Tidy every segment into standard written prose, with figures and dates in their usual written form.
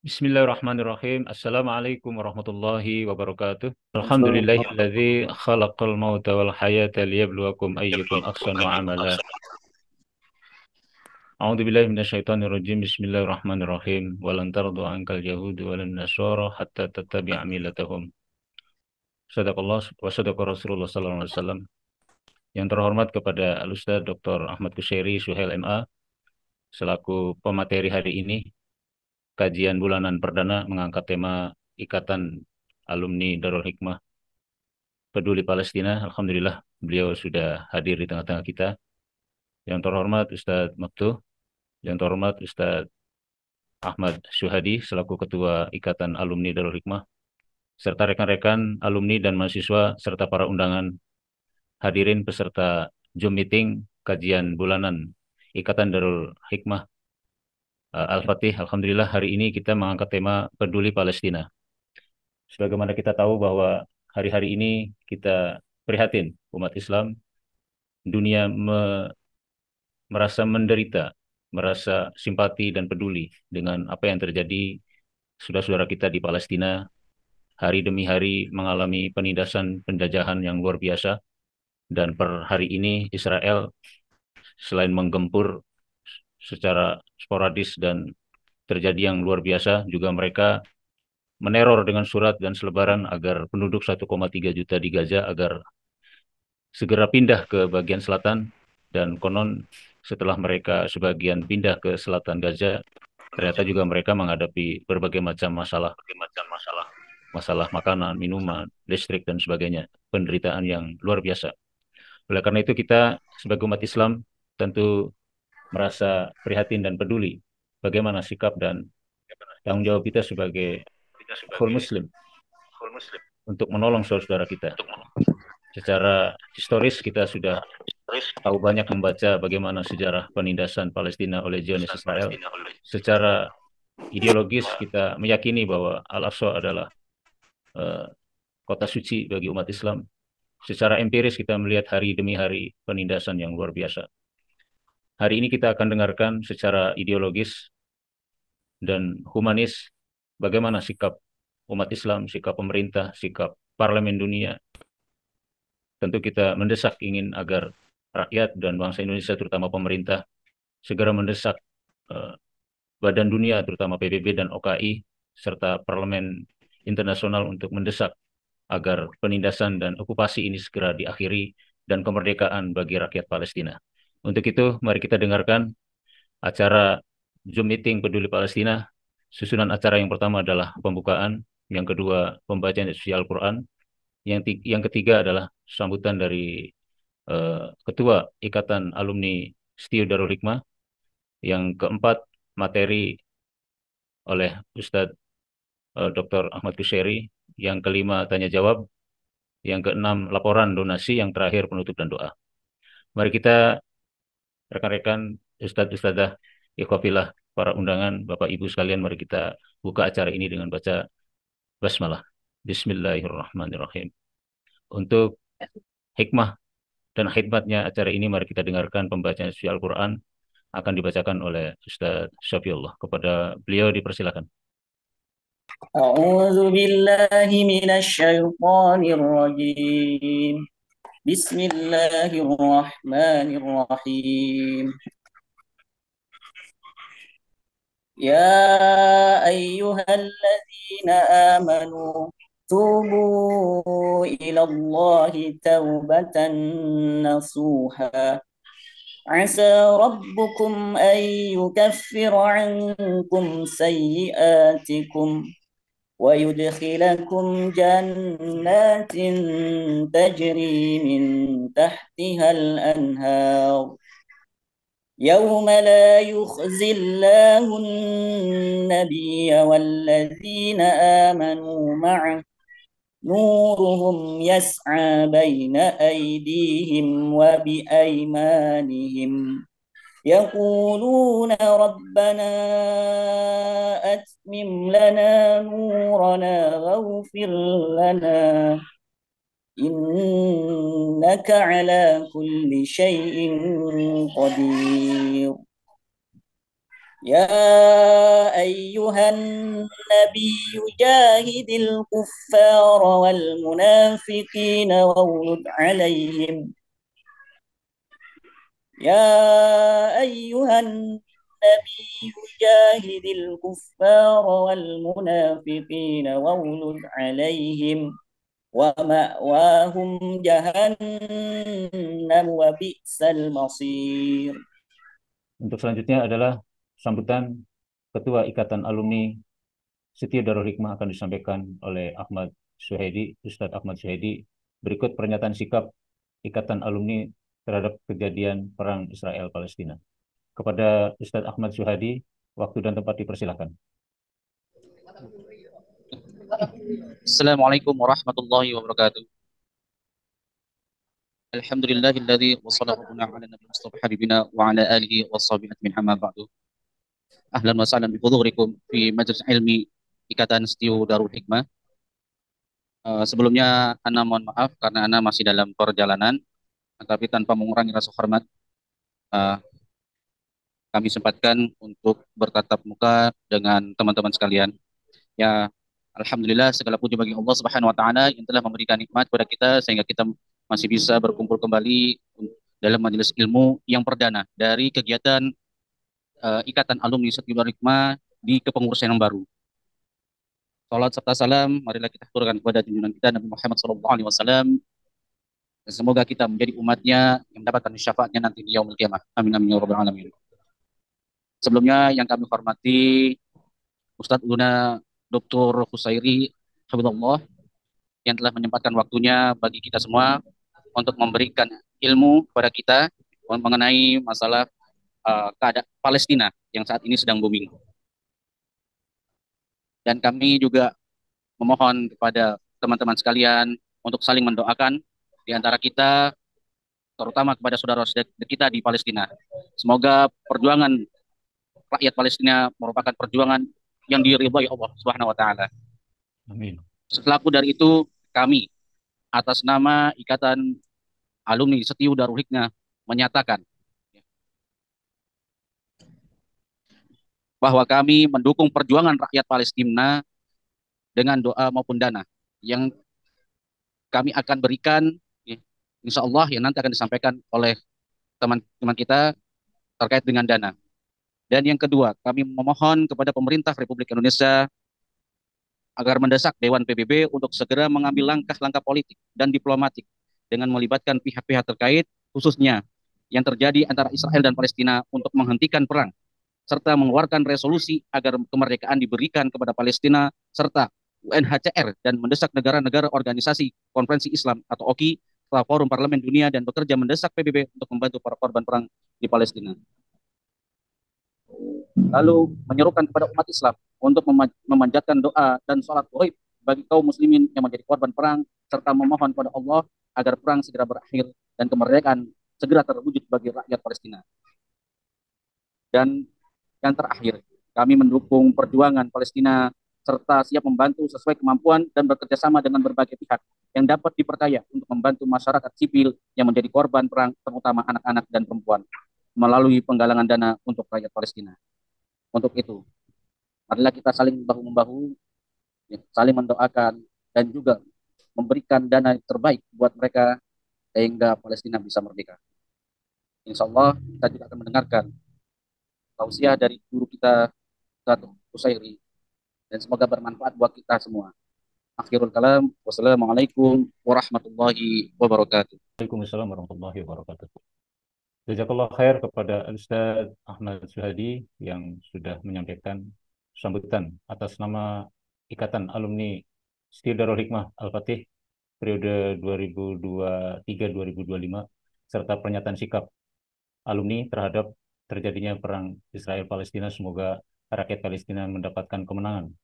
Bismillahirrahmanirrahim. Assalamualaikum warahmatullahi wabarakatuh. Alhamdulillahilladzi khalaqal mauta wal hayata liyabluwakum ayyukum ahsanu amala. A'udzu billahi minasyaitonir rajim. Bismillahirrahmanirrahim. Walan tardu ankal yahudu walan nasara hatta tattabi'a millatahum. Sadaqallah wa sadaqa Rasulullah sallallahu alaihi wasallam. Yang terhormat kepada Al-Ustaz Dr. Ahmad Kusyairi Suhail MA selaku pemateri hari ini. Kajian bulanan perdana mengangkat tema Ikatan Alumni Darul Hikmah Peduli Palestina. Alhamdulillah beliau sudah hadir di tengah-tengah kita. Yang terhormat Ustadz Maktuh, yang terhormat Ustadz Ahmad Syuhadi selaku Ketua Ikatan Alumni Darul Hikmah, serta rekan-rekan alumni dan mahasiswa serta para undangan hadirin peserta Zoom meeting kajian bulanan Ikatan Darul Hikmah Al-Fatih. Alhamdulillah hari ini kita mengangkat tema Peduli Palestina. Sebagaimana kita tahu bahwa hari-hari ini kita prihatin umat Islam, dunia merasa menderita, merasa simpati dan peduli dengan apa yang terjadi saudara-saudara kita di Palestina. Hari demi hari mengalami penindasan penjajahan yang luar biasa, dan per hari ini Israel selain menggempur secara sporadis dan terjadi yang luar biasa, juga mereka meneror dengan surat dan selebaran agar penduduk 1,3 juta di Gaza agar segera pindah ke bagian selatan, dan konon setelah mereka sebagian pindah ke selatan Gaza, ternyata juga mereka menghadapi berbagai macam masalah makanan, minuman, listrik, dan sebagainya, penderitaan yang luar biasa. Oleh karena itu kita sebagai umat Islam tentu merasa prihatin dan peduli bagaimana sikap dan tanggung jawab kita sebagai full Muslim untuk menolong saudara-saudara kita. Secara historis kita sudah tahu banyak membaca bagaimana sejarah penindasan Palestina oleh Zionis Israel. Secara ideologis kita meyakini bahwa Al-Aqsa adalah uh, kota suci bagi umat Islam. Secara empiris kita melihat hari demi hari penindasan yang luar biasa. Hari ini kita akan dengarkan secara ideologis dan humanis bagaimana sikap umat Islam, sikap pemerintah, sikap parlemen dunia. Tentu kita mendesak ingin agar rakyat dan bangsa Indonesia terutama pemerintah segera mendesak uh, badan dunia terutama PBB dan OKI serta parlemen internasional untuk mendesak agar penindasan dan okupasi ini segera diakhiri dan kemerdekaan bagi rakyat Palestina. Untuk itu, mari kita dengarkan acara Zoom Meeting Peduli Palestina. Susunan acara yang pertama adalah pembukaan, yang kedua pembacaan isi Al-Quran, yang ketiga adalah sambutan dari Ketua Ikatan Alumni STIU Darul Hikmah, yang keempat materi oleh Ustadz Dr. Ahmad Kusyairi, yang kelima tanya jawab, yang keenam laporan donasi, yang terakhir penutup dan doa. Mari kita rekan-rekan Ustadz Ustadzah Ikhwafillah, para undangan, Bapak Ibu sekalian, mari kita buka acara ini dengan baca basmalah. Bismillahirrahmanirrahim. Untuk hikmah dan khidmatnya acara ini, mari kita dengarkan pembacaan suci Al-Quran akan dibacakan oleh Ustaz Syafiullah. Kepada beliau dipersilakan. أعوذ بالله من الشيطان الرجيم بسم الله الرحمن الرحيم يا أيها الذين آمنوا توبوا إلى الله توبة نصوحا عسى ربكم أن يكفر عنكم سيئاتكم ويدخلكم جنات تجري من تحتها الأنهار يوم لا يخزي الله النبي والذين آمنوا معه نورهم يسعى بين أيديهم وبأيمانهم يقولون ربنا أتمم لنا نورنا واغفر لنا إنك على كل شيء قدير يا أيها النبي جاهد الكفار والمنافقين واغلظ عليهم يا أيها النبي جاهد الكفار والمنافقين واغلظ عليهم ومأواهم جهنم وبئس المصير. Untuk selanjutnya adalah sambutan Ketua Ikatan Alumni Setia Darul Hikmah akan disampaikan oleh Ustadz Ahmad Syuhedi. Berikut pernyataan sikap Ikatan Alumni terhadap kejadian Perang Israel-Palestina. Kepada Ustadz Ahmad Syuhadi, waktu dan tempat dipersilakan. Assalamualaikum warahmatullahi wabarakatuh. Alhamdulillahilladzi wassalatu ala nabi Mustafa habibina wa ala alihi washabihi ajmain amma ba'du. Ahlan wa sahlan bi hudurikum fi majlis ilmi Ikatan Setiu Darul Hikmah. Sebelumnya ana mohon maaf karena ana masih dalam perjalanan, tapi tanpa mengurangi rasa hormat uh, kami sempatkan untuk bertatap muka dengan teman-teman sekalian. Ya, alhamdulillah segala puji bagi Allah Subhanahu wa taala yang telah memberikan nikmat kepada kita sehingga kita masih bisa berkumpul kembali dalam majelis ilmu yang perdana dari kegiatan Ikatan Alumni Setia Hikmah di kepengurusan yang baru. Salat serta salam marilah kita haturkan kepada junjungan kita Nabi Muhammad SAW. Dan semoga kita menjadi umatnya yang mendapatkan syafaatnya nanti di yaumul qiyamah. Amin amin ya rabbal alamin. Sebelumnya yang kami hormati Ustadz Luna Dr. Husairi Habibullah yang telah menyempatkan waktunya bagi kita semua untuk memberikan ilmu kepada kita mengenai masalah keadaan Palestina yang saat ini sedang booming. Dan kami juga memohon kepada teman-teman sekalian untuk saling mendoakan di antara kita, terutama kepada saudara-saudara kita di Palestina. Semoga perjuangan rakyat Palestina merupakan perjuangan yang diridhai Allah Subhanahu wa taala. Amin. Selaku dari itu, kami atas nama Ikatan Alumni Setiu Darul Hikmah menyatakan bahwa kami mendukung perjuangan rakyat Palestina dengan doa maupun dana yang kami akan berikan, ya, insya Allah yang nanti akan disampaikan oleh teman-teman kita terkait dengan dana. Dan yang kedua, kami memohon kepada pemerintah Republik Indonesia agar mendesak Dewan PBB untuk segera mengambil langkah-langkah politik dan diplomatik dengan melibatkan pihak-pihak terkait, khususnya yang terjadi antara Israel dan Palestina untuk menghentikan perang, serta mengeluarkan resolusi agar kemerdekaan diberikan kepada Palestina, serta UNHCR dan mendesak negara-negara organisasi konferensi Islam atau OKI, serta forum parlemen dunia dan bekerja mendesak PBB untuk membantu para korban perang di Palestina. Lalu menyerukan kepada umat Islam untuk memanjatkan doa dan sholat ghaib bagi kaum muslimin yang menjadi korban perang, serta memohon kepada Allah agar perang segera berakhir dan kemerdekaan segera terwujud bagi rakyat Palestina. Dan yang terakhir, kami mendukung perjuangan Palestina serta siap membantu sesuai kemampuan dan bekerjasama dengan berbagai pihak yang dapat dipercaya untuk membantu masyarakat sipil yang menjadi korban perang, terutama anak-anak dan perempuan, melalui penggalangan dana untuk rakyat Palestina. Untuk itu, marilah kita saling bahu-membahu, ya, saling mendoakan, dan juga memberikan dana yang terbaik buat mereka sehingga Palestina bisa merdeka. Insya Allah kita juga akan mendengarkan tausiah dari guru kita, Ustadz Husairi, dan semoga bermanfaat buat kita semua. Akhirul kalam, wassalamualaikum warahmatullahi wabarakatuh. Waalaikumsalam warahmatullahi wabarakatuh. Jazakallah khair kepada Ustadz Ahmad Syuhadi yang sudah menyampaikan sambutan atas nama Ikatan Alumni Setia Darul Hikmah Al-Fatih periode 2023-2025 serta pernyataan sikap alumni terhadap terjadinya perang Israel-Palestina. Semoga rakyat Palestina mendapatkan kemenangan,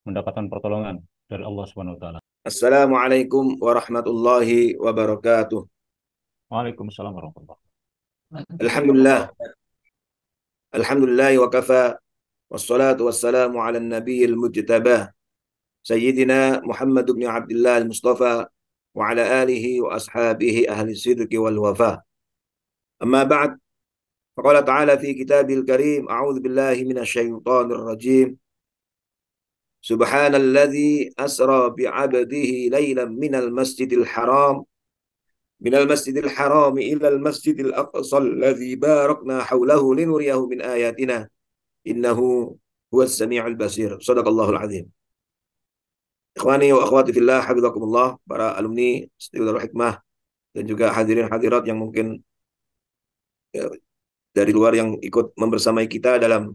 mendapatkan pertolongan dari Allah Subhanahu wa taala. Assalamualaikum warahmatullahi wabarakatuh. Waalaikumsalam warahmatullahi wabarakatuh. Alhamdulillah. Alhamdulillah wa kafa. Wassalatu wassalamu ala nabiyil mujtabah. Sayyidina Muhammad bin Abdullah al-Mustafa wa ala alihi wa ashabihi ahli sidqi wal wafa. Amma ba'd. Faqala ta'ala fi kitabil karim, a'udzu billahi minasyaitonir rajim. Subhanalladzi asra bi'abdihi lailan minal masjidil haram ilal masjidil aqsa alladzi barakna haulahu linuriyahu min ayatina innahu huwas samiul basir. Shadaqallahul azim. Ikhwani wa akhwati fillah, hafizakumullah, para alumni Studio Darul Hikmah dan juga hadirin hadirat yang mungkin ya, dari luar yang ikut membersamai kita dalam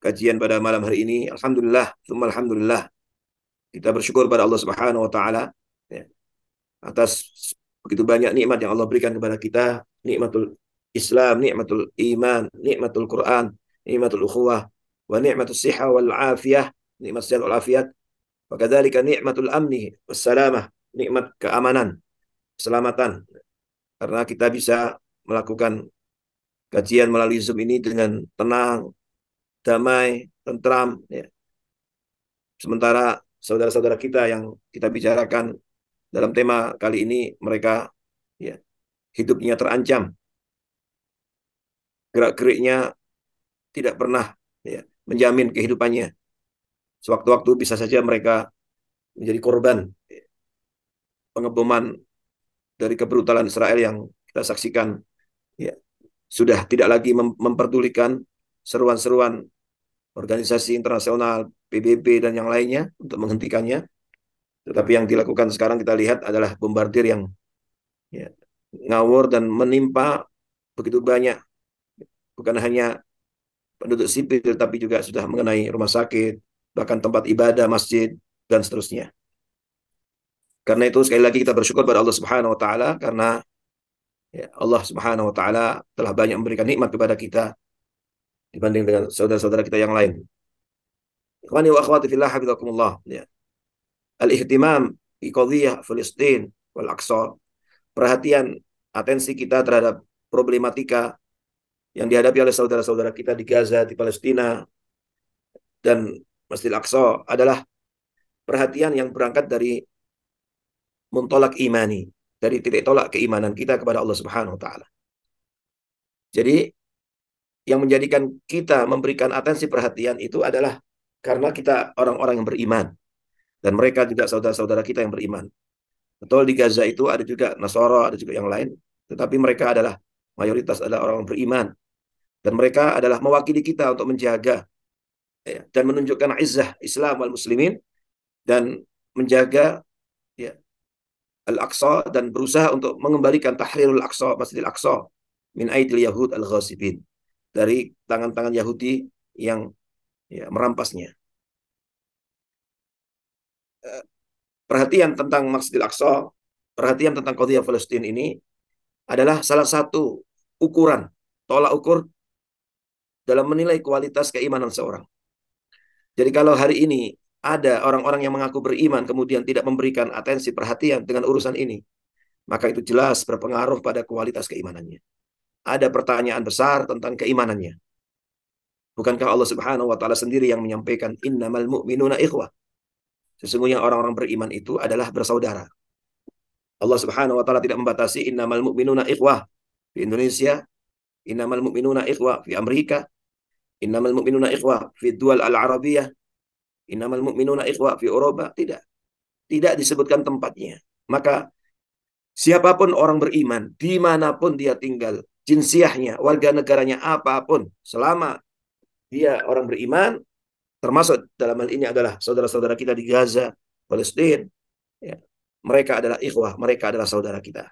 kajian pada malam hari ini. Alhamdulillah, tsumma alhamdulillah. Kita bersyukur pada Allah Subhanahu wa taala ya, atas begitu banyak nikmat yang Allah berikan kepada kita, nikmatul Islam, nikmatul iman, nikmatul Quran, nikmatul ukhuwah, wa nikmatus siha wal afiyah, nikmat sehat wal afiat, wa kadzalika nikmatul amni was salamah, nikmat keamanan, keselamatan. Karena kita bisa melakukan kajian melalui Zoom ini dengan tenang, damai, tentram ya. Sementara saudara-saudara kita yang kita bicarakan dalam tema kali ini, mereka ya, hidupnya terancam, gerak-geriknya tidak pernah ya, menjamin kehidupannya. Sewaktu-waktu bisa saja mereka menjadi korban ya, pengeboman dari kebrutalan Israel yang kita saksikan ya, sudah tidak lagi memperdulikan seruan-seruan organisasi internasional, PBB dan yang lainnya untuk menghentikannya. Tetapi yang dilakukan sekarang kita lihat adalah bombardir yang ya, ngawur dan menimpa begitu banyak, bukan hanya penduduk sipil, tapi juga sudah mengenai rumah sakit, bahkan tempat ibadah, masjid, dan seterusnya. Karena itu sekali lagi kita bersyukur pada Allah Subhanahu wa taala, karena ya, Allah Subhanahu wa taala telah banyak memberikan nikmat kepada kita dibanding dengan saudara-saudara kita yang lain. Ikhwani wa akhwati fillah, hafizakumullah. Ya. Al-ihtimam bi qadhiyah Filistin wal Aqsa. Perhatian, atensi kita terhadap problematika yang dihadapi oleh saudara-saudara kita di Gaza, di Palestina, dan Masjidil Aqsa adalah perhatian yang berangkat dari muntolak imani, dari titik tolak keimanan kita kepada Allah Subhanahu wa taala. Jadi yang menjadikan kita memberikan atensi perhatian itu adalah karena kita orang-orang yang beriman, dan mereka juga saudara-saudara kita yang beriman. Betul, di Gaza itu ada juga Nasara, ada juga yang lain, tetapi mereka adalah mayoritas adalah orang beriman, dan mereka adalah mewakili kita untuk menjaga ya, dan menunjukkan izzah Islam wal muslimin, dan menjaga ya, Al-Aqsa, dan berusaha untuk mengembalikan tahrirul Aqsa, Masjidil Aqsa, min aidil Yahud al-ghasibin, dari tangan-tangan Yahudi yang ya, merampasnya. Perhatian tentang Masjidil Aqsa, perhatian tentang qadhiyah Palestina ini adalah salah satu ukuran, tolak ukur dalam menilai kualitas keimanan seorang. Jadi kalau hari ini ada orang-orang yang mengaku beriman kemudian tidak memberikan atensi perhatian dengan urusan ini, maka itu jelas berpengaruh pada kualitas keimanannya. Ada pertanyaan besar tentang keimanannya. Bukankah Allah Subhanahu wa taala sendiri yang menyampaikan innamal mu'minuna ikhwah? Sesungguhnya orang-orang beriman itu adalah bersaudara. Allah Subhanahu wa taala tidak membatasi innamal mu'minuna ikhwah di Indonesia, innamal mu'minuna ikhwah di Amerika, innamal mu'minuna ikhwah fi dual al-arabiyah, innamal mu'minuna ikhwah fi Eropa. Tidak. Tidak disebutkan tempatnya. Maka siapapun orang beriman, dimanapun dia tinggal, jinsiahnya, warga negaranya apapun, selama dia orang beriman, termasuk dalam hal ini adalah saudara-saudara kita di Gaza, Palestina, ya, mereka adalah ikhwah, mereka adalah saudara kita,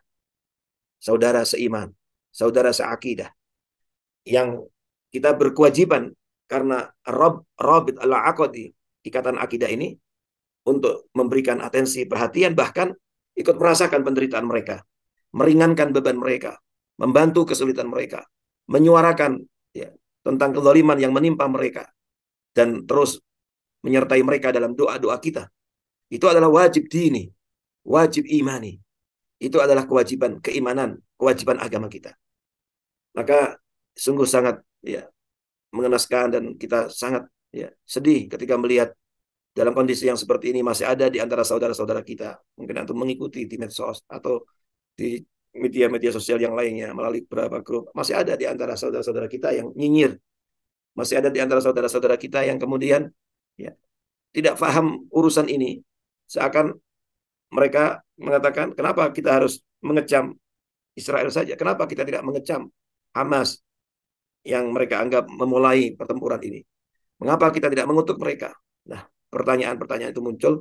saudara seiman, saudara seakidah, yang kita berkewajiban karena Rabbit al-Aqdi, ikatan akidah ini, untuk memberikan atensi perhatian, bahkan ikut merasakan penderitaan mereka, meringankan beban mereka, membantu kesulitan mereka, menyuarakan ya, tentang kezaliman yang menimpa mereka, dan terus menyertai mereka dalam doa-doa kita. Itu adalah wajib dini, wajib imani. Itu adalah kewajiban keimanan, kewajiban agama kita. Maka sungguh sangat ya, mengenaskan, dan kita sangat ya, sedih ketika melihat dalam kondisi yang seperti ini masih ada di antara saudara-saudara kita. Mungkin antum mengikuti di medsos atau di media-media sosial yang lainnya, melalui beberapa grup, masih ada di antara saudara-saudara kita yang nyinyir, masih ada di antara saudara-saudara kita yang kemudian ya, tidak paham urusan ini. Seakan mereka mengatakan, kenapa kita harus mengecam Israel saja? Kenapa kita tidak mengecam Hamas yang mereka anggap memulai pertempuran ini? Mengapa kita tidak mengutuk mereka? Nah, pertanyaan-pertanyaan itu muncul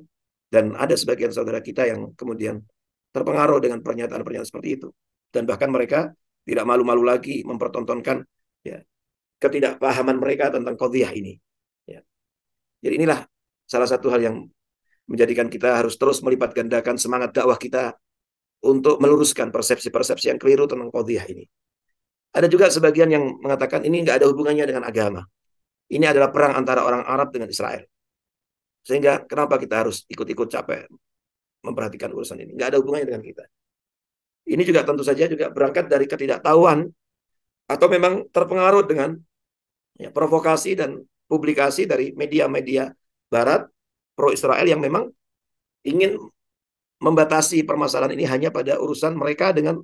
dan ada sebagian saudara kita yang kemudian terpengaruh dengan pernyataan-pernyataan seperti itu. Dan bahkan mereka tidak malu-malu lagi mempertontonkan ya, ketidakpahaman mereka tentang qadhiyah ini. Ya. Jadi inilah salah satu hal yang menjadikan kita harus terus melipat gandakan semangat dakwah kita untuk meluruskan persepsi-persepsi yang keliru tentang qadhiyah ini. Ada juga sebagian yang mengatakan ini nggak ada hubungannya dengan agama. Ini adalah perang antara orang Arab dengan Israel. Sehingga kenapa kita harus ikut-ikut capek memperhatikan urusan ini? Nggak ada hubungannya dengan kita. Ini juga tentu saja juga berangkat dari ketidaktahuan atau memang terpengaruh dengan ya, provokasi dan publikasi dari media-media Barat pro-Israel yang memang ingin membatasi permasalahan ini hanya pada urusan mereka dengan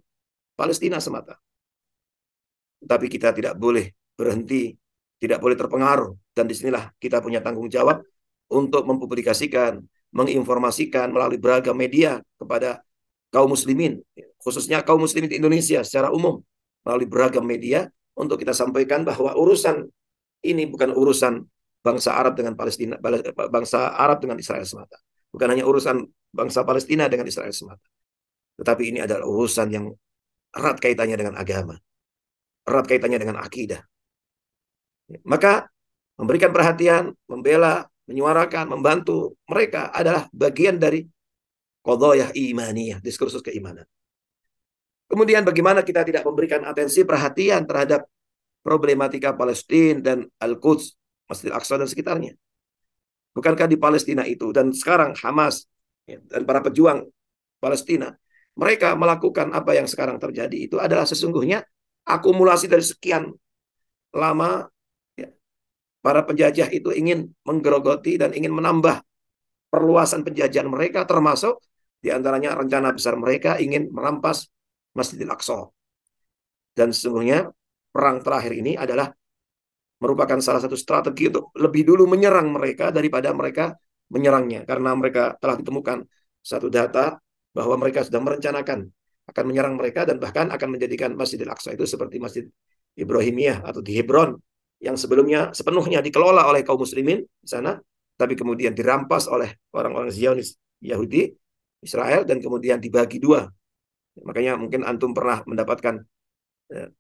Palestina semata. Tapi kita tidak boleh berhenti, tidak boleh terpengaruh. Dan disinilah kita punya tanggung jawab untuk mempublikasikan, menginformasikan melalui beragam media kepada kaum muslimin, khususnya kaum muslimin di Indonesia secara umum, melalui beragam media untuk kita sampaikan bahwa urusan ini bukan urusan bangsa Arab dengan Palestina, bangsa Arab dengan Israel semata. Bukan hanya urusan bangsa Palestina dengan Israel semata. Tetapi ini adalah urusan yang erat kaitannya dengan agama, erat kaitannya dengan akidah. Maka memberikan perhatian, membela, menyuarakan, membantu mereka adalah bagian dari qadhiyah imaniyah, diskursus keimanan. Kemudian bagaimana kita tidak memberikan atensi perhatian terhadap problematika Palestina dan Al-Quds, Masjidil Aqsa dan sekitarnya. Bukankah di Palestina itu dan sekarang Hamas dan para pejuang Palestina, mereka melakukan apa yang sekarang terjadi itu adalah sesungguhnya akumulasi dari sekian lama ya, para penjajah itu ingin menggerogoti dan ingin menambah perluasan penjajahan mereka, termasuk diantaranya rencana besar mereka ingin merampas Masjidil Aqsa. Dan sesungguhnya perang terakhir ini adalah merupakan salah satu strategi untuk lebih dulu menyerang mereka daripada mereka menyerangnya. Karena mereka telah ditemukan satu data bahwa mereka sudah merencanakan akan menyerang mereka dan bahkan akan menjadikan Masjidil Aqsa itu seperti Masjid Ibrahimiyah atau di Hebron yang sebelumnya sepenuhnya dikelola oleh kaum muslimin di sana, tapi kemudian dirampas oleh orang-orang Zionis Yahudi Israel dan kemudian dibagi dua. Makanya mungkin antum pernah mendapatkan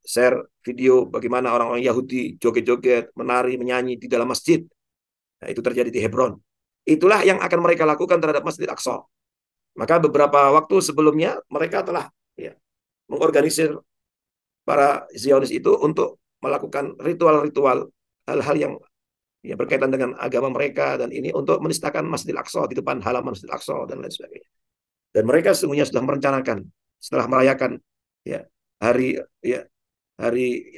share video bagaimana orang-orang Yahudi joget-joget, menari, menyanyi di dalam masjid. Nah, itu terjadi di Hebron. Itulah yang akan mereka lakukan terhadap Masjidil Aqsa. Maka beberapa waktu sebelumnya mereka telah ya, mengorganisir para Zionis itu untuk melakukan ritual-ritual hal-hal yang ya, berkaitan dengan agama mereka dan ini untuk menistakan Masjidil Aqsa di depan halaman Masjidil Aqsa dan lain sebagainya. Dan mereka sesungguhnya sudah merencanakan setelah merayakan ya hari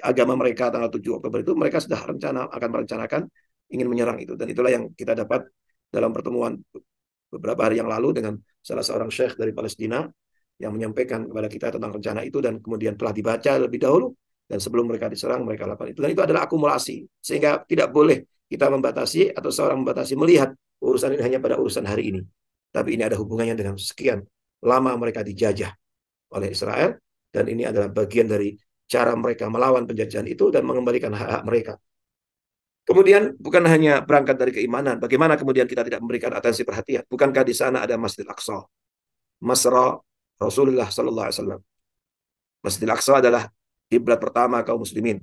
agama mereka tanggal 7 Oktober itu mereka sudah akan merencanakan ingin menyerang itu dan itulah yang kita dapat dalam pertemuan beberapa hari yang lalu dengan salah seorang syekh dari Palestina yang menyampaikan kepada kita tentang rencana itu dan kemudian telah dibaca lebih dahulu dan sebelum mereka diserang mereka lakukan itu dan itu adalah akumulasi sehingga tidak boleh kita membatasi atau seorang membatasi melihat urusan ini hanya pada urusan hari ini tapi ini ada hubungannya dengan sekian lama mereka dijajah oleh Israel dan ini adalah bagian dari cara mereka melawan penjajahan itu dan mengembalikan hak-hak mereka. Kemudian bukan hanya berangkat dari keimanan, bagaimana kemudian kita tidak memberikan atensi perhatian? Bukankah di sana ada Masjidil Aqsa, Masra Rasulullah Sallallahu Alaihi Wasallam? Masjidil Aqsa adalah kiblat pertama kaum muslimin.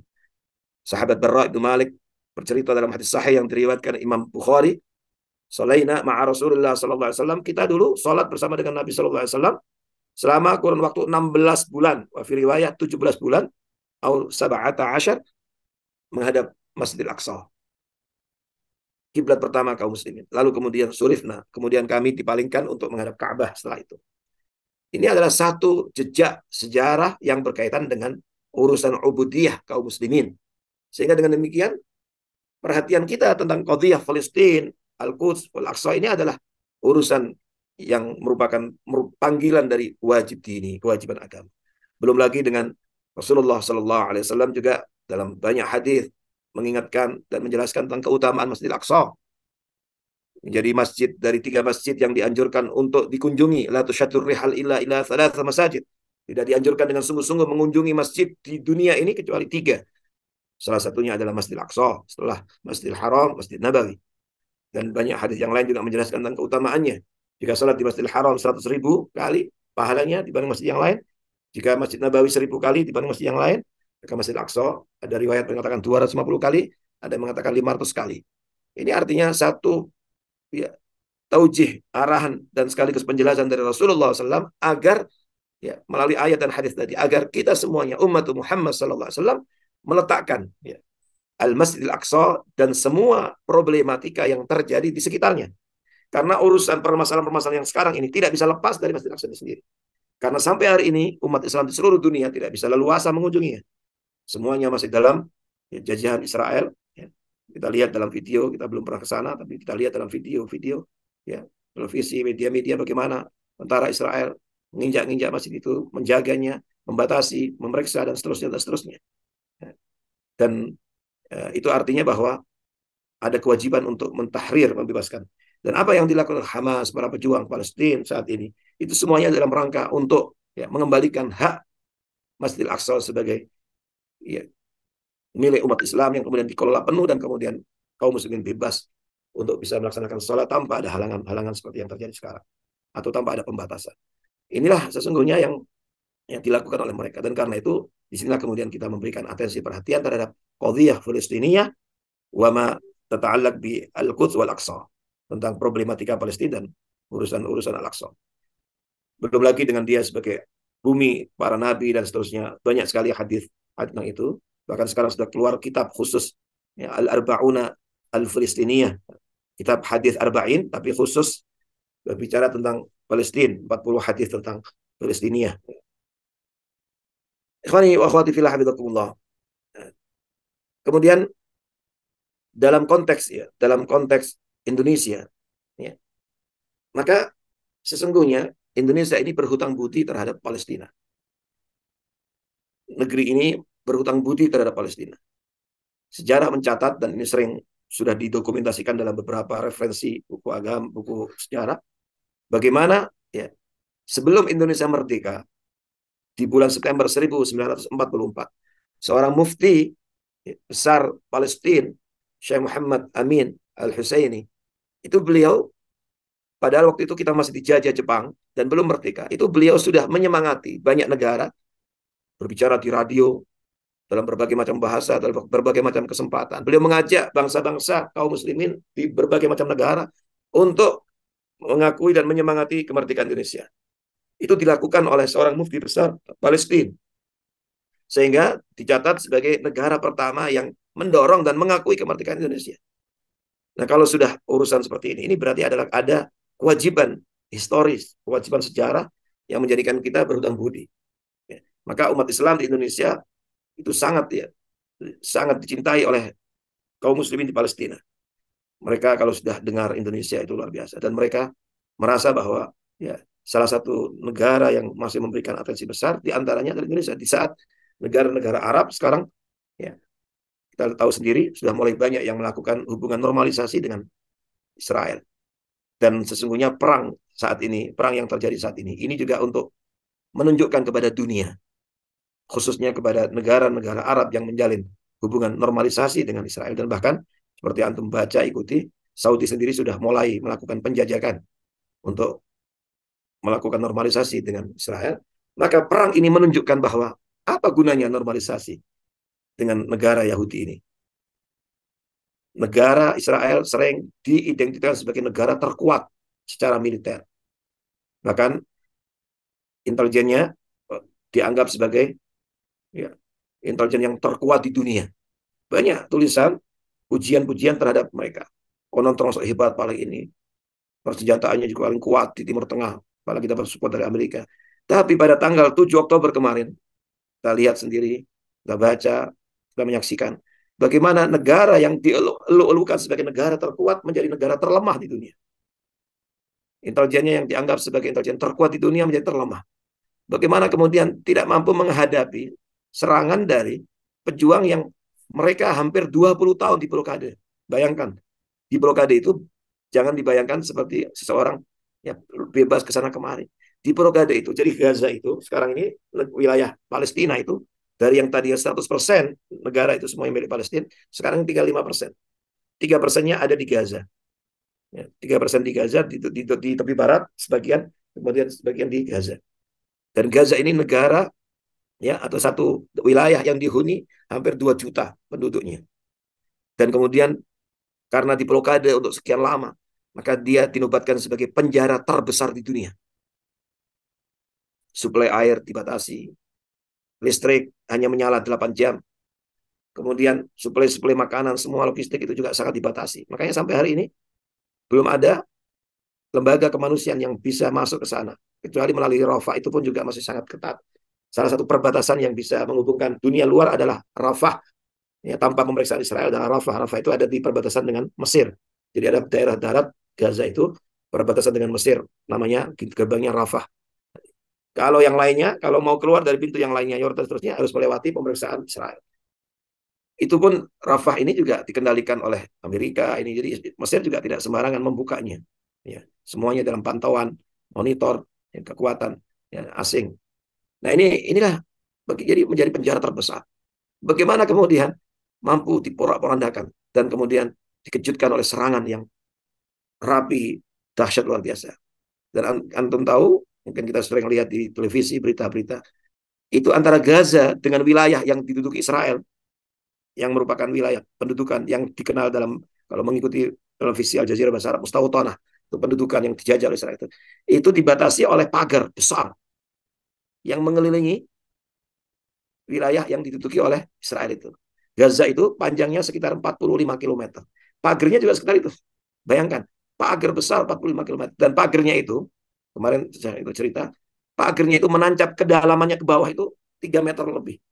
Sahabat Barra bin Malik bercerita dalam hadis sahih yang diriwayatkan Imam Bukhari, "Shalaina ma'a Rasulullah Sallallahu Alaihi Wasallam." Kita dulu salat bersama dengan Nabi Sallallahu Alaihi Wasallam selama kurun waktu 16 bulan, wa fi riwayat 17 bulan, atau 17 menghadap Masjidil Aqsa. Kiblat pertama kaum muslimin. Lalu kemudian surifna, kemudian kami dipalingkan untuk menghadap Ka'bah setelah itu. Ini adalah satu jejak sejarah yang berkaitan dengan urusan ubudiyah kaum muslimin. Sehingga dengan demikian, perhatian kita tentang qadhiyah Palestina, Al-Quds, Al-Aqsa ini adalah urusan yang merupakan panggilan dari wajib dini, kewajiban agama. Belum lagi dengan Rasulullah Sallallahu Alaihi Wasallam juga dalam banyak hadis mengingatkan dan menjelaskan tentang keutamaan Masjidil Aqsa. Menjadi masjid dari 3 masjid yang dianjurkan untuk dikunjungi. La tusyatur rihal illa thalatha masajid. Tidak dianjurkan dengan sungguh-sungguh mengunjungi masjid di dunia ini kecuali 3. Salah satunya adalah Masjidil Aqsa, setelah Masjidil Haram, Masjid Nabawi. Dan banyak hadis yang lain juga menjelaskan tentang keutamaannya. Jika salat di Masjidil Haram 100.000 kali pahalanya dibanding masjid yang lain. Jika Masjid Nabawi 1000 kali dibanding masjid yang lain. Maka Masjidil Aqsa ada riwayat mengatakan 250 kali, ada yang mengatakan 500 kali. Ini artinya satu ya, taujih, arahan dan sekaligus penjelasan dari Rasulullah SAW agar ya, melalui ayat dan hadis tadi agar kita semuanya umat Muhammad SAW meletakkan ya, Al-Masjidil Aqsa dan semua problematika yang terjadi di sekitarnya. Karena urusan permasalahan-permasalahan yang sekarang ini tidak bisa lepas dari Masjidil Aqsa itu sendiri. Karena sampai hari ini umat Islam di seluruh dunia tidak bisa leluasa mengunjunginya. Semuanya masih dalam ya, jajahan Israel. Ya. Kita lihat dalam video, kita belum pernah ke sana, tapi kita lihat dalam video-video ya, televisi, media-media bagaimana tentara Israel menginjak-injak masjid itu, menjaganya, membatasi, memeriksa dan seterusnya dan seterusnya. Ya. Dan itu artinya bahwa ada kewajiban untuk mentahrir, membebaskan. Dan apa yang dilakukan Hamas, para pejuang Palestina saat ini, itu semuanya dalam rangka untuk ya, mengembalikan hak Masjidil Aqsa sebagai ya, milik umat Islam yang kemudian dikelola penuh dan kemudian kaum muslimin bebas untuk bisa melaksanakan sholat tanpa ada halangan-halangan seperti yang terjadi sekarang atau tanpa ada pembatasan. Inilah sesungguhnya yang dilakukan oleh mereka, dan karena itu disinilah kemudian kita memberikan atensi perhatian terhadap qadhiyah Filistiniyah wa ma tata'allaq bi al-Quds wal Aqsa, tentang problematika Palestina dan urusan-urusan Al-Aqsa. Belum lagi dengan dia sebagai bumi para nabi dan seterusnya, banyak sekali hadis tentang itu. Bahkan sekarang sudah keluar kitab khusus ya, Al-Arba'una Al-Filistiniyah, kitab hadis Arba'in tapi khusus berbicara tentang Palestina, 40 hadis tentang Palestiniyah. Ikhwani wa akhwati fillah hafizakumullah. Kemudian dalam konteks Indonesia ya, maka sesungguhnya Indonesia ini berhutang budi terhadap Palestina. Negeri ini berhutang budi terhadap Palestina. Sejarah mencatat, dan ini sering sudah didokumentasikan dalam beberapa referensi buku agama, buku sejarah, bagaimana ya, sebelum Indonesia merdeka di bulan September 1944, seorang mufti besar Palestina, Syekh Muhammad Amin Al-Husaini, itu beliau, padahal waktu itu kita masih dijajah Jepang dan belum merdeka, itu beliau sudah menyemangati banyak negara, berbicara di radio, dalam berbagai macam bahasa, dalam berbagai macam kesempatan. Beliau mengajak bangsa-bangsa kaum muslimin di berbagai macam negara untuk mengakui dan menyemangati kemerdekaan Indonesia. Itu dilakukan oleh seorang mufti besar Palestina, sehingga dicatat sebagai negara pertama yang mendorong dan mengakui kemerdekaan Indonesia. Nah, kalau sudah urusan seperti ini berarti ada kewajiban historis, kewajiban sejarah yang menjadikan kita berhutang budi. Maka umat Islam di Indonesia itu sangat dicintai oleh kaum muslimin di Palestina. Mereka kalau sudah dengar Indonesia itu luar biasa, dan mereka merasa bahwa ya, salah satu negara yang masih memberikan atensi besar di antaranya adalah Indonesia. Di saat negara-negara Arab sekarang ya, kita tahu sendiri sudah mulai banyak yang melakukan hubungan normalisasi dengan Israel. Dan sesungguhnya perang yang terjadi saat ini juga untuk menunjukkan kepada dunia, khususnya kepada negara-negara Arab yang menjalin hubungan normalisasi dengan Israel. Dan bahkan seperti antum baca, ikuti, Saudi sendiri sudah mulai melakukan penjajakan untuk melakukan normalisasi dengan Israel. Maka perang ini menunjukkan bahwa apa gunanya normalisasi dengan negara Yahudi ini. Negara Israel sering diidentifikasi sebagai negara terkuat secara militer. Bahkan intelijennya dianggap sebagai ya, intelijen yang terkuat di dunia. Banyak tulisan pujian-pujian terhadap mereka. Konon termasuk hebat paling ini. Persenjataannya juga paling kuat di Timur Tengah. Apalagi dapat support dari Amerika. Tapi pada tanggal 7 Oktober kemarin, kita lihat sendiri, kita baca, kita menyaksikan bagaimana negara yang dielu-elukan sebagai negara terkuat menjadi negara terlemah di dunia. Intelijennya yang dianggap sebagai intelijen terkuat di dunia menjadi terlemah. Bagaimana kemudian tidak mampu menghadapi serangan dari pejuang yang mereka hampir 20 tahun di blokade. Bayangkan, di blokade itu jangan dibayangkan seperti seseorang ya bebas ke sana kemari. Di blokade itu, jadi Gaza itu sekarang ini wilayah Palestina itu dari yang tadinya 100% negara itu semuanya milik Palestina, sekarang tinggal 5%. 3%-nya ada di Gaza. Ya, 3% di Gaza, di tepi barat sebagian, kemudian sebagian di Gaza. Dan Gaza ini negara ya atau satu wilayah yang dihuni hampir 2 juta penduduknya. Dan kemudian karena diblokade untuk sekian lama, maka dia dinobatkan sebagai penjara terbesar di dunia. Suplai air dibatasi, listrik hanya menyala 8 jam. Kemudian suplai makanan, semua logistik itu juga sangat dibatasi. Makanya sampai hari ini belum ada lembaga kemanusiaan yang bisa masuk ke sana. Kecuali melalui Rafah, itu pun juga masih sangat ketat. Salah satu perbatasan yang bisa menghubungkan dunia luar adalah Rafah. Ya, tanpa pemeriksaan Israel adalah Rafah. Rafah itu ada di perbatasan dengan Mesir. Jadi ada daerah darat Gaza itu perbatasan dengan Mesir. Namanya gerbangnya Rafah. Kalau yang lainnya, kalau mau keluar dari pintu yang lainnya, Yordan seterusnya harus melewati pemeriksaan Israel. Itu pun Rafah ini juga dikendalikan oleh Amerika. Ini jadi Mesir juga tidak sembarangan membukanya. Ya, semuanya dalam pantauan, monitor, ya, kekuatan ya, asing. Nah inilah jadi menjadi penjara terbesar. Bagaimana kemudian mampu diporak-porandakan dan kemudian dikejutkan oleh serangan yang rapi, dahsyat luar biasa. Dan antum tahu, mungkin kita sering lihat di televisi berita-berita, itu antara Gaza dengan wilayah yang diduduki Israel, yang merupakan wilayah pendudukan yang dikenal dalam, kalau mengikuti televisi Al Jazeera bahasa Arab, Mustautanah, itu pendudukan yang dijajah oleh Israel itu dibatasi oleh pagar besar yang mengelilingi wilayah yang diduduki oleh Israel itu. Gaza itu panjangnya sekitar 45 km. Pagernya juga sekitar itu. Bayangkan, pagar besar 45 km. Dan pagernya itu, kemarin saya itu cerita, pagernya itu menancap kedalamannya ke bawah itu 3 meter lebih.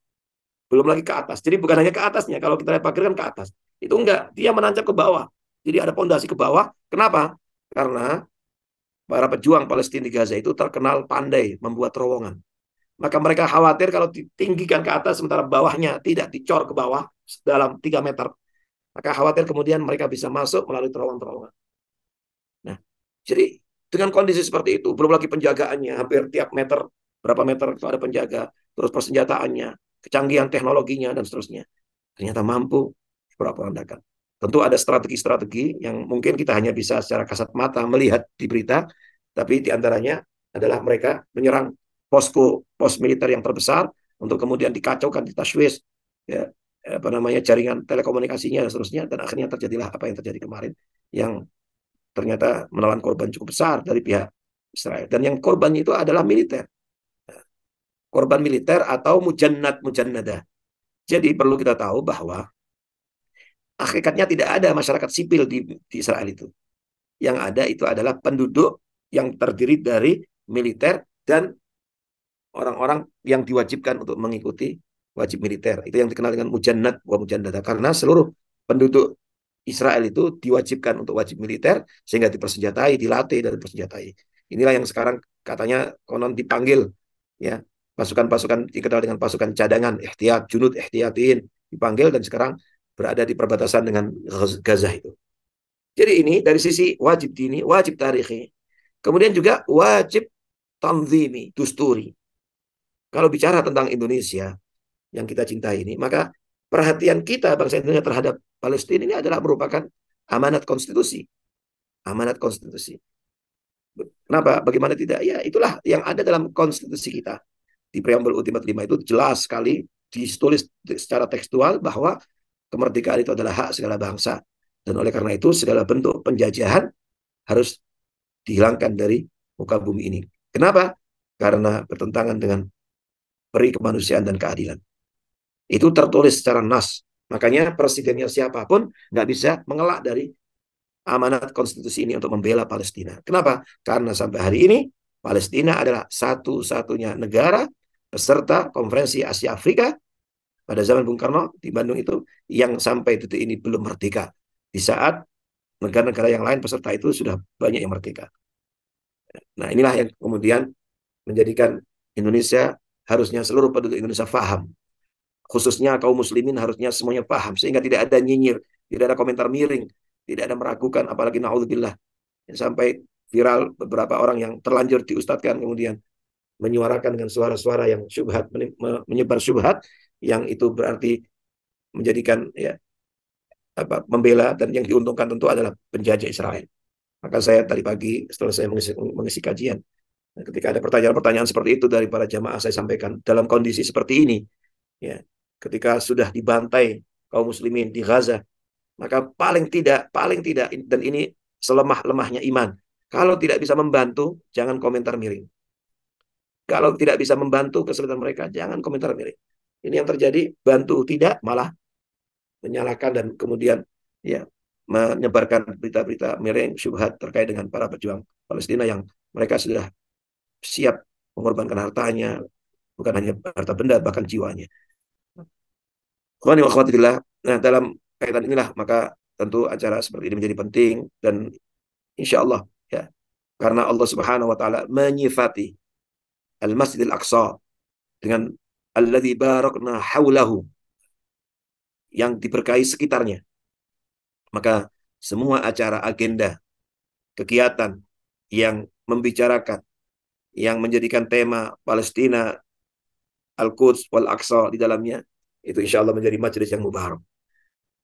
Belum lagi ke atas. Jadi bukan hanya ke atasnya. Kalau kita lihat pagar kan ke atas. Itu enggak, dia menancap ke bawah. Jadi ada pondasi ke bawah. Kenapa? Karena para pejuang Palestina di Gaza itu terkenal pandai membuat terowongan. Maka mereka khawatir kalau ditinggikan ke atas sementara bawahnya tidak dicor ke bawah dalam 3 meter. Maka khawatir kemudian mereka bisa masuk melalui terowongan-terowongan. Nah, jadi dengan kondisi seperti itu, belum lagi penjagaannya, hampir tiap meter, berapa meter itu ada penjaga, terus persenjataannya, kecanggihan teknologinya, dan seterusnya. Ternyata mampu diporak-porandakan. Tentu ada strategi-strategi yang mungkin kita hanya bisa secara kasat mata melihat di berita, tapi diantaranya adalah mereka menyerang pos militer yang terbesar untuk kemudian dikacaukan, ditashwis, ya, jaringan telekomunikasinya dan seterusnya, dan akhirnya terjadilah apa yang terjadi kemarin, yang ternyata menelan korban cukup besar dari pihak Israel. Dan yang korbannya itu adalah militer. Korban militer atau mujannad-mujannadah. Jadi perlu kita tahu bahwa hakikatnya tidak ada masyarakat sipil di Israel itu. Yang ada itu adalah penduduk yang terdiri dari militer dan orang-orang yang diwajibkan untuk mengikuti wajib militer. Itu yang dikenal dengan mujannad wa mujannada. Karena seluruh penduduk Israel itu diwajibkan untuk wajib militer sehingga dipersenjatai, dilatih dan dipersenjatai. Inilah yang sekarang katanya konon dipanggil ya, pasukan-pasukan dikenal dengan pasukan cadangan, ihtiyat, junud ihtiyatin, dipanggil dan sekarang berada di perbatasan dengan Gaza itu. Jadi ini dari sisi wajib dini, wajib tarikhi. Kemudian juga wajib tanzimi, dusturi. Kalau bicara tentang Indonesia yang kita cintai ini, maka perhatian kita bangsa Indonesia terhadap Palestina ini adalah merupakan amanat konstitusi. Amanat konstitusi. Kenapa? Bagaimana tidak? Ya, itulah yang ada dalam konstitusi kita. Di preambul Ultimat 5 itu jelas sekali ditulis secara tekstual bahwa kemerdekaan itu adalah hak segala bangsa. Dan oleh karena itu segala bentuk penjajahan harus dihilangkan dari muka bumi ini. Kenapa? Karena bertentangan dengan peri kemanusiaan dan keadilan. Itu tertulis secara nas. Makanya presidennya siapapun nggak bisa mengelak dari amanat konstitusi ini untuk membela Palestina. Kenapa? Karena sampai hari ini Palestina adalah satu-satunya negara peserta konferensi Asia Afrika pada zaman Bung Karno di Bandung itu yang sampai detik ini belum merdeka. Di saat negara-negara yang lain peserta itu sudah banyak yang merdeka. Nah inilah yang kemudian menjadikan Indonesia harusnya seluruh penduduk Indonesia paham. Khususnya kaum muslimin harusnya semuanya paham. Sehingga tidak ada nyinyir, tidak ada komentar miring, tidak ada meragukan, apalagi na'udzubillah. Sampai viral beberapa orang yang terlanjur diustadkan kemudian menyuarakan dengan suara-suara yang syubhat, menyebar syubhat, yang itu berarti menjadikan membela, dan yang diuntungkan tentu adalah penjajah Israel. Maka saya tadi pagi setelah saya mengisi kajian, ketika ada pertanyaan-pertanyaan seperti itu dari para jamaah, saya sampaikan dalam kondisi seperti ini, ya, ketika sudah dibantai kaum muslimin di Gaza, maka paling tidak, dan ini selemah-lemahnya iman, kalau tidak bisa membantu, jangan komentar miring. Kalau tidak bisa membantu kesulitan mereka, jangan komentar miring. Ini yang terjadi, bantu tidak, malah menyalahkan dan kemudian ya menyebarkan berita-berita miring, syubhat terkait dengan para pejuang Palestina yang mereka sudah siap mengorbankan hartanya, bukan hanya harta benda, bahkan jiwanya. Ikhwani wa akhwatillah, nah dalam kaitan inilah maka tentu acara seperti ini menjadi penting, dan insya Allah ya, karena Allah Subhanahu wa taala menyifati Al-Masjidil Aqsa dengan alladzi barakna haulahu, yang diberkahi sekitarnya, maka semua acara, agenda, kegiatan yang membicarakan, yang menjadikan tema Palestina, Al-Quds, Wal-Aqsa di dalamnya, itu insya Allah menjadi majelis yang mubarak.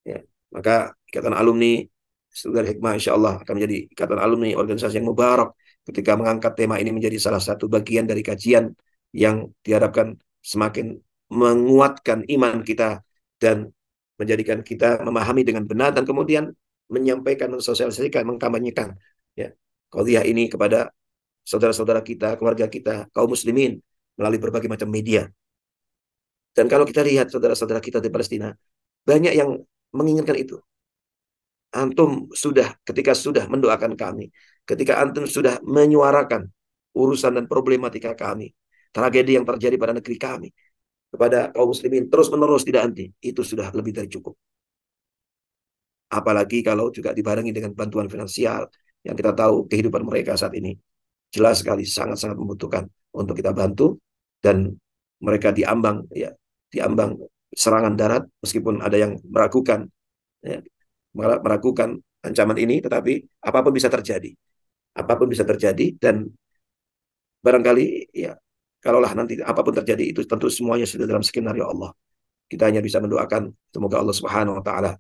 Ya. Maka ikatan alumni Saudara Hikmah insya Allah akan menjadi ikatan alumni, organisasi yang mubarak, ketika mengangkat tema ini menjadi salah satu bagian dari kajian yang diharapkan semakin menguatkan iman kita dan menjadikan kita memahami dengan benar, dan kemudian menyampaikan, mensosialisasikan, mengkampanyekan ya qadhiyah ini kepada saudara-saudara kita, keluarga kita, kaum muslimin melalui berbagai macam media. Dan kalau kita lihat saudara-saudara kita di Palestina, banyak yang menginginkan itu. Antum sudah, ketika sudah mendoakan kami, ketika antum sudah menyuarakan urusan dan problematika kami, tragedi yang terjadi pada negeri kami, kepada kaum muslimin terus-menerus tidak henti, itu sudah lebih dari cukup. Apalagi kalau juga dibarengi dengan bantuan finansial, yang kita tahu kehidupan mereka saat ini jelas sekali sangat-sangat membutuhkan untuk kita bantu, dan mereka diambang serangan darat, meskipun ada yang meragukan ya, meragukan ancaman ini, tetapi apapun bisa terjadi, dan barangkali ya kalaulah nanti apapun terjadi, itu tentu semuanya sudah dalam skenario Allah. Kita hanya bisa mendoakan semoga Allah Subhanahu wa taala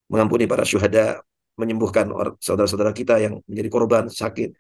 mengampuni para syuhada, menyembuhkan saudara-saudara kita yang menjadi korban sakit,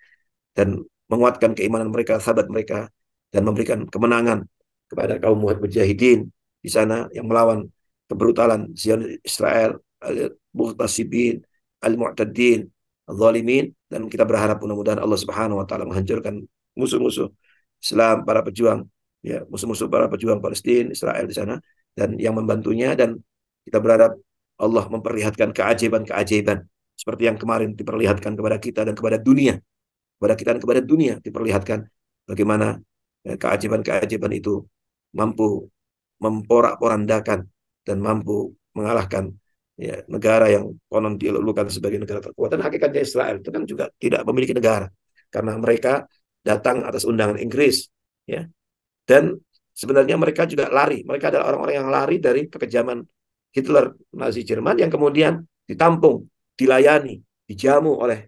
dan menguatkan keimanan mereka, sahabat mereka, dan memberikan kemenangan kepada kaum mujahidin di sana yang melawan kebrutalan Zionis Israel, al-mughtasibin, al-mu'tadin, al-zalimin, dan kita berharap mudah-mudahan Allah Subhanahu wa taala menghancurkan musuh-musuh Islam, para pejuang ya, musuh-musuh para pejuang Palestina, Israel di sana, dan yang membantunya, dan kita berharap Allah memperlihatkan keajaiban-keajaiban seperti yang kemarin diperlihatkan kepada kita dan kepada dunia, diperlihatkan bagaimana keajaiban-keajaiban itu mampu memporak-porandakan dan mampu mengalahkan ya, negara yang konon dielulukan sebagai negara terkuat. Dan hakikatnya Israel itu kan juga tidak memiliki negara, karena mereka datang atas undangan Inggris ya. Dan sebenarnya mereka juga lari, mereka adalah orang-orang yang lari dari kekejaman Hitler, Nazi Jerman, yang kemudian ditampung, dilayani, dijamu oleh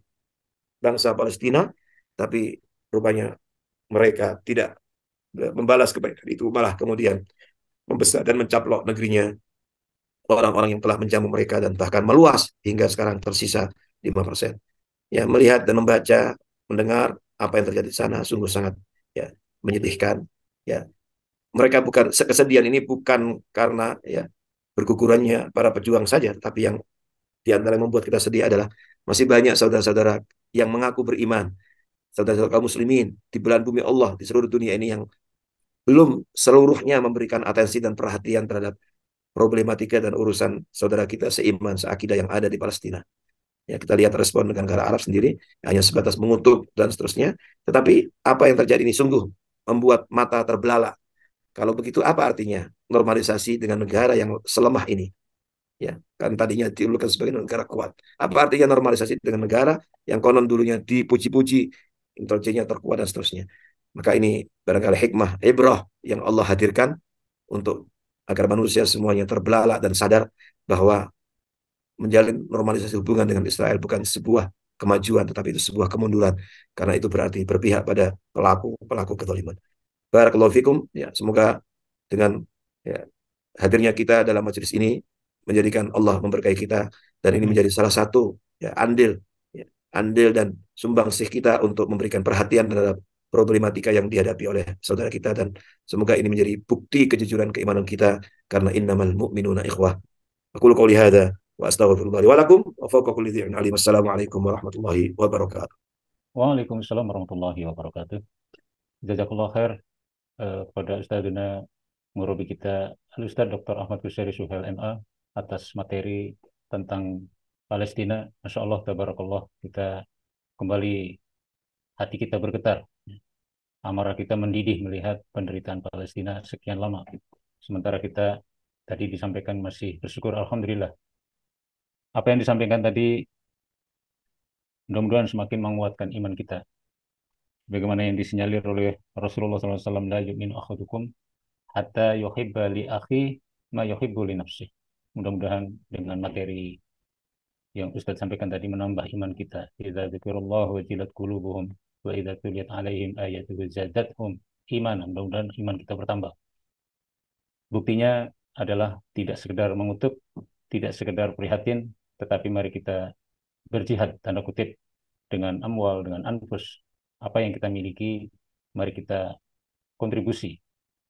bangsa Palestina, tapi rupanya mereka tidak membalas kebaikan itu, malah kemudian membesar dan mencaplok negerinya orang-orang yang telah menjamu mereka, dan bahkan meluas hingga sekarang tersisa 5%. Ya, melihat dan membaca, mendengar apa yang terjadi di sana sungguh sangat ya menyedihkan. Ya, mereka bukan, kesedihan ini bukan karena ya bergugurannya para pejuang saja, tapi yang di antara yang membuat kita sedih adalah masih banyak saudara-saudara yang mengaku beriman, saudara-saudara kaum muslimin di belahan bumi Allah di seluruh dunia ini, yang belum seluruhnya memberikan atensi dan perhatian terhadap problematika dan urusan saudara kita seiman, seakidah yang ada di Palestina. Ya, kita lihat respon negara Arab sendiri hanya sebatas mengutuk dan seterusnya. Tetapi apa yang terjadi ini sungguh membuat mata terbelalak. Kalau begitu apa artinya normalisasi dengan negara yang selemah ini? Ya, kan tadinya diulukan sebagai negara kuat. Apa artinya normalisasi dengan negara yang konon dulunya dipuji-puji, intelijennya terkuat dan seterusnya? Maka ini barangkali hikmah, ibrah yang Allah hadirkan untuk agar manusia semuanya terbelalak dan sadar bahwa menjalin normalisasi hubungan dengan Israel bukan sebuah kemajuan, tetapi itu sebuah kemunduran. Karena itu berarti berpihak pada pelaku-pelaku kezaliman. Barakallahu fikum. Ya, semoga dengan ya, hadirnya kita dalam majelis ini menjadikan Allah memberkahi kita, dan ini menjadi salah satu ya, ya, andil dan sumbangsih kita untuk memberikan perhatian terhadap problematika yang dihadapi oleh saudara kita, dan semoga ini menjadi bukti kejujuran keimanan kita, karena innamal mu'minuna ikhwah. Aku qouli hadza wa astaghfirullah li wa lakum wa fawqa kulli dzin alim. Assalamualaikum warahmatullahi wabarakatuh. Waalaikumsalam warahmatullahi wabarakatuh. Jazakallah khair kepada Ustadzuna Murabi kita, Al-Ustaz Dr. Ahmad Kusyairi Suhail MA, atas materi tentang Palestina. Masya Allah, tabarakallah, kita kembali, hati kita bergetar, amarah kita mendidih melihat penderitaan Palestina sekian lama. Sementara kita tadi disampaikan masih bersyukur, Alhamdulillah. Apa yang disampaikan tadi mudah-mudahan semakin menguatkan iman kita. Bagaimana yang disinyalir oleh Rasulullah SAW, la yu'minu ahadukum hatta yuhibba li akhi ma yuhibbu li nafsih. Mudah-mudahan dengan materi yang Ustaz sampaikan tadi menambah iman kita. Idza dzikrullahu wajilat qulubuhum wa idza tuliyat alaihim ayatuhu zadatuhum imanan. Mudah-mudahan iman kita bertambah. Buktinya adalah tidak sekedar mengutuk, tidak sekedar prihatin, tetapi mari kita berjihad, tanda kutip, dengan amwal, dengan anfus. Apa yang kita miliki, mari kita kontribusi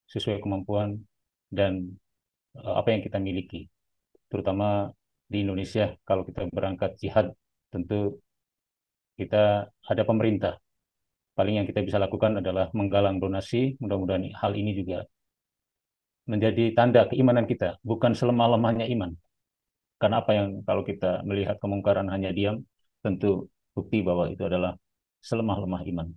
sesuai kemampuan dan apa yang kita miliki. Terutama di Indonesia, kalau kita berangkat jihad, tentu kita ada pemerintah. Paling yang kita bisa lakukan adalah menggalang donasi. Mudah-mudahan hal ini juga menjadi tanda keimanan kita, bukan selemah-lemahnya iman. Karena apa yang kalau kita melihat kemungkaran hanya diam, tentu bukti bahwa itu adalah selemah-lemah iman.